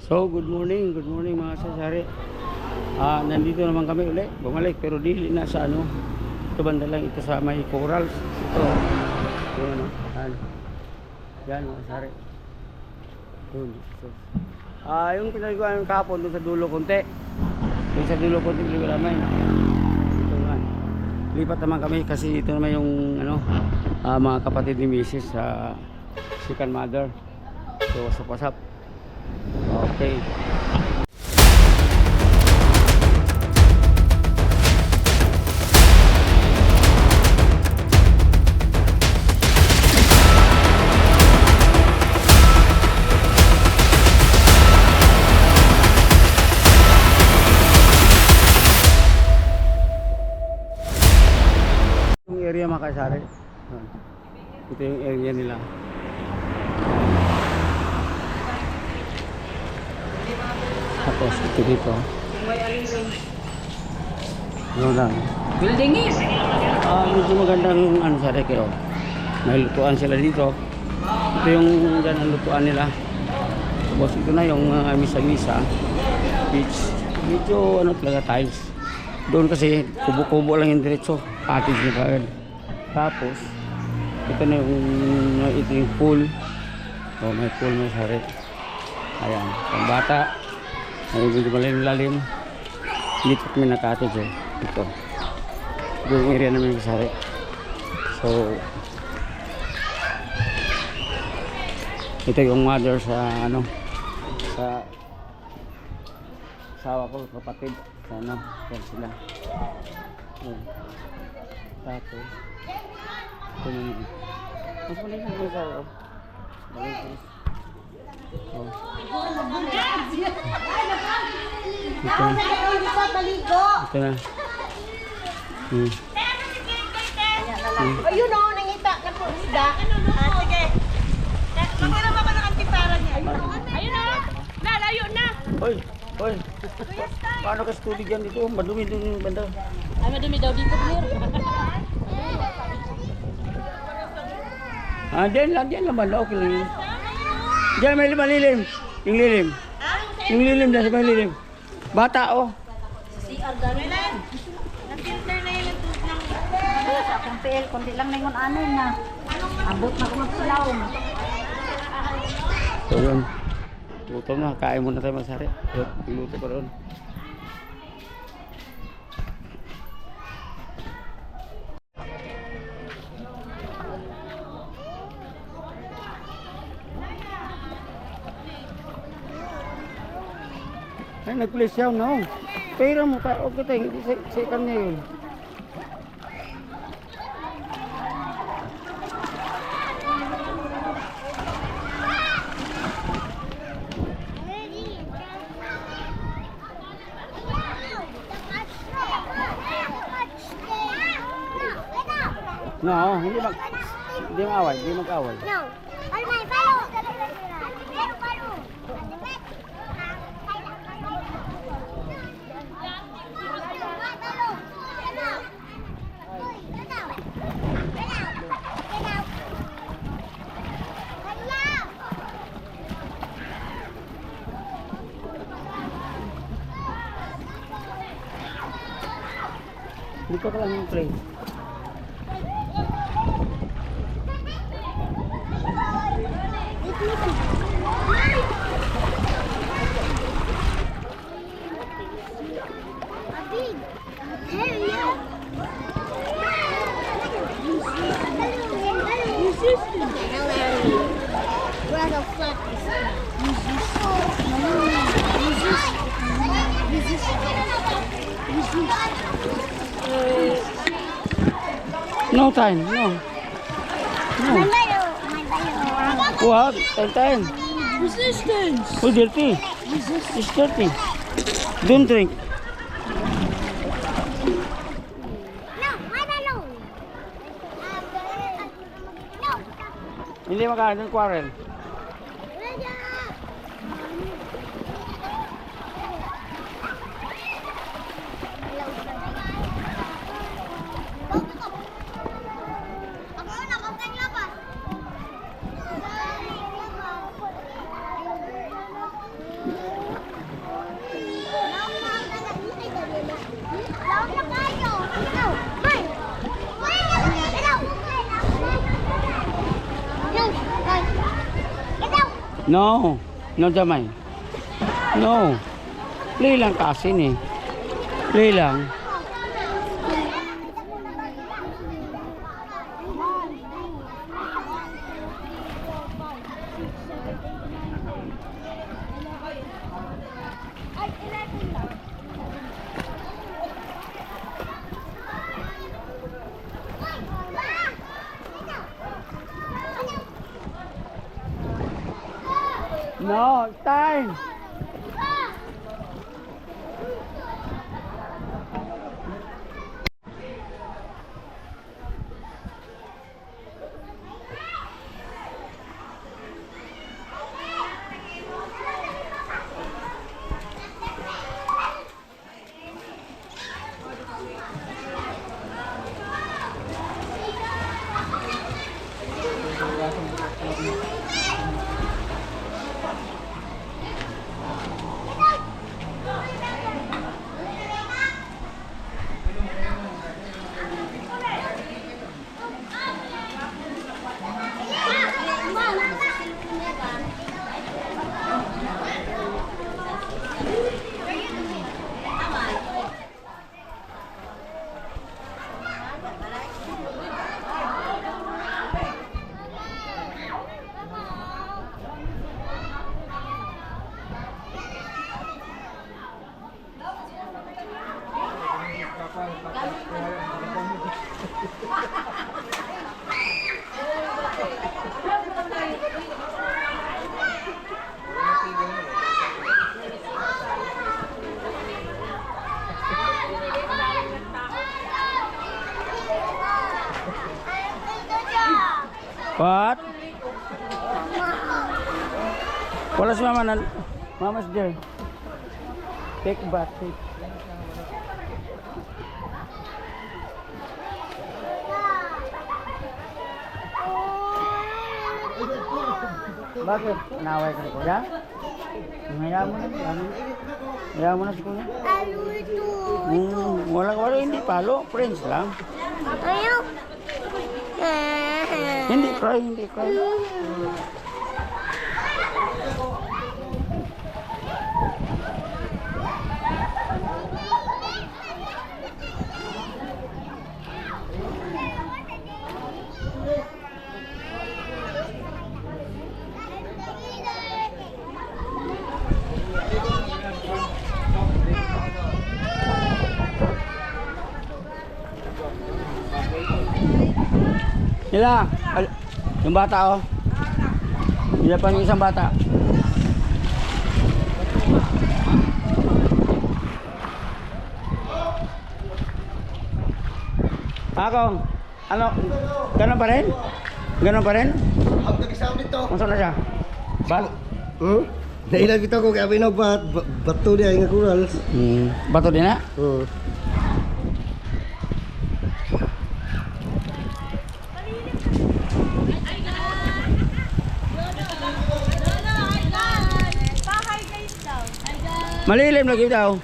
So, good morning mga sasari. Nandito naman kami ulit, bumalik pero dili na sa ano. Ito banda lang ito sa may corals. Ito. Ito ano. Yan mga sasari. Doon. So, yung pinagawa ng kapon doon sa dulo konti. Doon sa dulo konti liwala naman. Ito nga. Lipat naman kami kasi ito naman yung ano, mga kapatid ni Mrs. sa second mother. So, what's up? Okay. Yung area Makasari. Ito yung area nila. Tapos ito dito. Ano lang. Building is. Medyo magandang ano sa Reke. May lutuan sila dito. Ito yung dyan ang lutuan nila. Tapos ito na yung misa-misa. Beach. Medyo ano talaga tiles. Doon kasi kubo-kubo lang yung diretso. Cottage na kagad. Tapos ito na yung pool. Oh, may pool na sa Reke. Ayan. Pang bata. Ay, medyo malalim. Dito kami na-cottage eh. Ito. Yung area namin kasari. So, ito yung mother sa ano, sa asawa ko, kapatid. Sa ano, yan sila. Yan. Tapos, ito naman. Mas maliit na sa oh. Maliit. Oh. Ito na. Ayun o, nangita ka po isda. Sige. Magkano ba ng antipara niya? Ayun o. Lalayo na. Hoy. Paano ka studi dyan dito? Madumi dun yung banda. Ay, madumi daw dito, Mir. Diyan lang banda. Okay lang yun. Diyan may malilim. Yung lilim. Yung lilim dyan sa may lilim. Bata oh. CR gano'n. Nag-filter na yun ng Sa akong PL, kundi lang na yung anay na. Abot na kung magsilaw. So yun. Luto na. Kain muna tayo masari. Luto pa ron. Ay, nag-place siya, no? Pera mo ka, okay tayo, hindi sa kanya yun. No, hindi mag-away, hindi mag-away. No. All my follow. Follow. Dito ka lang yung play. No time, no. What? Time. Resistance. Oh, dirty. It's dirty. Don't drink. Hindi makain ng quarrel. No. No, Jamay. No. Play lang kasi ni. Play lang. No, time. What? Wala si mama na. Mama's there. Take bath. Take. Bakit? Naway ka ni Kuya? Hayaan mo na. Hayaan mo na si Kuya. Wala hindi palo. Friends lang. Hindi cry. Nila, yung bata oh. Nila pa yung isang bata. Akong, ano, ganun pa rin? Ganun pa rin? Ang nag-isama dito. Masok na siya? Nailag kita ko kaya binabat. Bato dia nga kurals. Bato din na? Malilim lagi daw.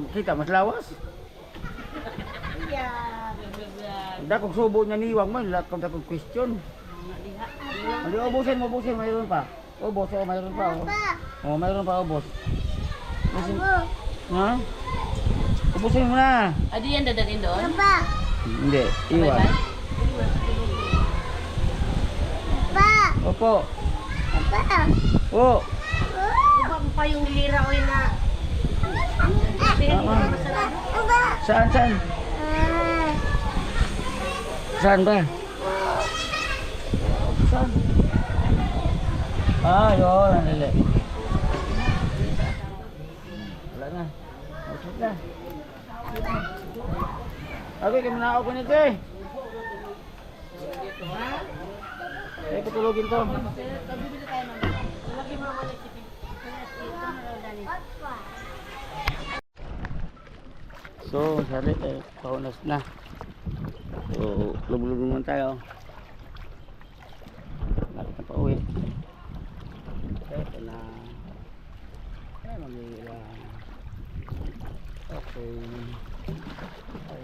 Kita mas lawas. Dakog subo niya niwang man, lakog dakog question. Hindi ubusin, mayroon pa. Ubos, mayroon pa. Mayroon pa ubos. Ha? Ubusin mo na. Adi yan dadalhin doon? Hindi, iwan. Opo. Oo. Ubang pa yung lira o na. Saan? Saan ba? Saan? Yun, nalili. Wala na. Masuk na. Okay, kami na ako nito eh. Patulogin ko. So, sari paunas na. So, lubog-lubog naman tayo. Lapit na pa uwi. Ito na. Ay, mag-iilang. Okay. Ay,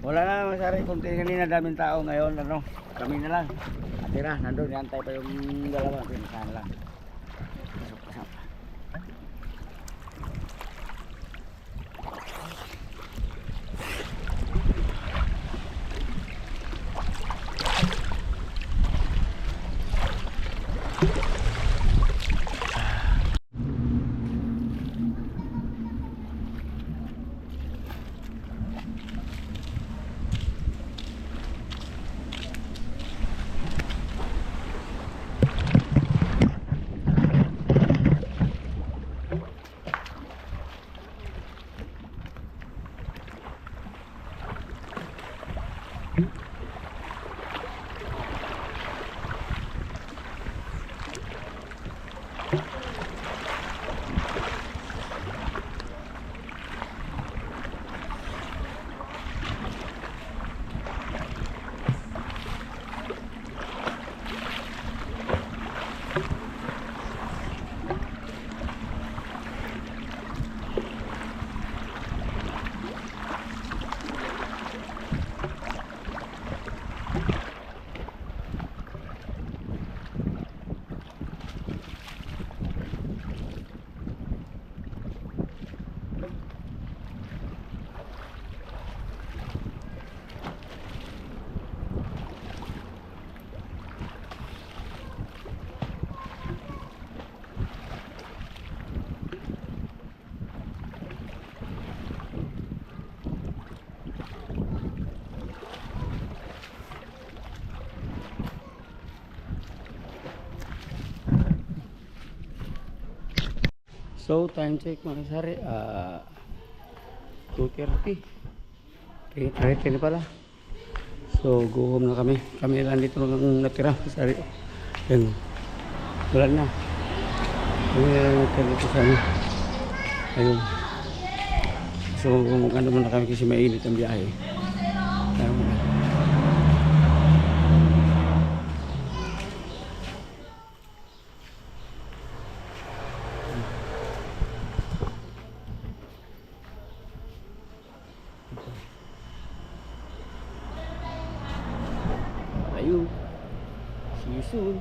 wala na masari, kunti kanina daming tao ngayon, ano, kami na lang atira, nandun, yantay pa yung dalawa, pinakahan lang. Pasok. So, time check mga sari, 2:30. 3:30 na pala. So, go home na kami. Kami lang dito lang natira sari. Yan. Wala na. Kami lang natira dito sa ano. Ayun. So, kung ano muna kami kasi mainit ang biyahe. Ayun. See you soon.